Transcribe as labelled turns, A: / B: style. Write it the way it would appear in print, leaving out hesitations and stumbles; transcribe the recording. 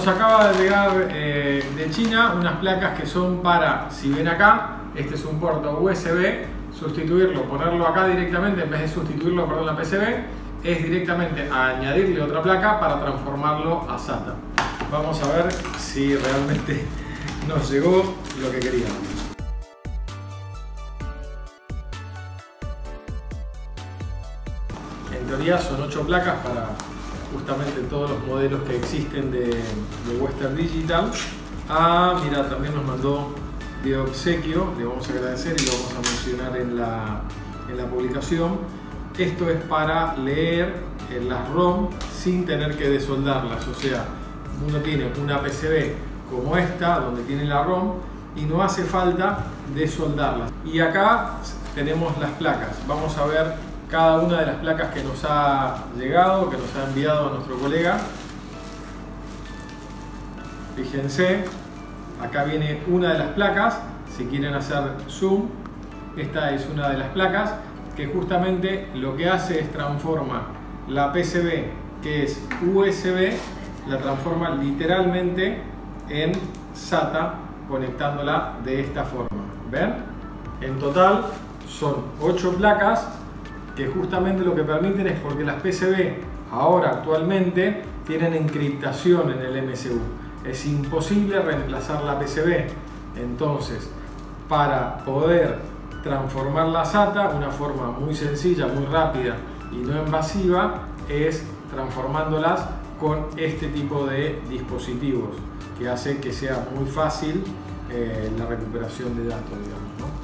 A: Nos acaba de llegar de China unas placas que son para, si ven acá, este es un puerto USB, sustituirlo, ponerlo acá directamente, en vez de sustituirlo, perdón, la PCB, es directamente añadirle otra placa para transformarlo a SATA. Vamos a ver si realmente nos llegó lo que queríamos. En teoría son 8 placas para justamente todos los modelos que existen de Western Digital. Mira, también nos mandó de obsequio, le vamos a agradecer y lo vamos a mencionar en la publicación. Esto es para leer las ROM sin tener que desoldarlas, o sea, uno tiene una PCB como esta donde tiene la ROM y no hace falta desoldarlas. Y acá tenemos las placas, vamos a ver cada una de las placas que nos ha llegado, que nos ha enviado nuestro colega. Fíjense, acá viene una de las placas, si quieren hacer zoom, esta es una de las placas que justamente lo que hace es transforma la PCB, que es USB, la transforma literalmente en SATA conectándola de esta forma. ¿Ven? En total son 8 placas que justamente lo que permiten es porque las PCB ahora actualmente tienen encriptación en el MCU. Es imposible reemplazar la PCB. Entonces, para poder transformar la SATA, una forma muy sencilla, muy rápida y no invasiva, es transformándolas con este tipo de dispositivos que hace que sea muy fácil la recuperación de datos, digamos, ¿no?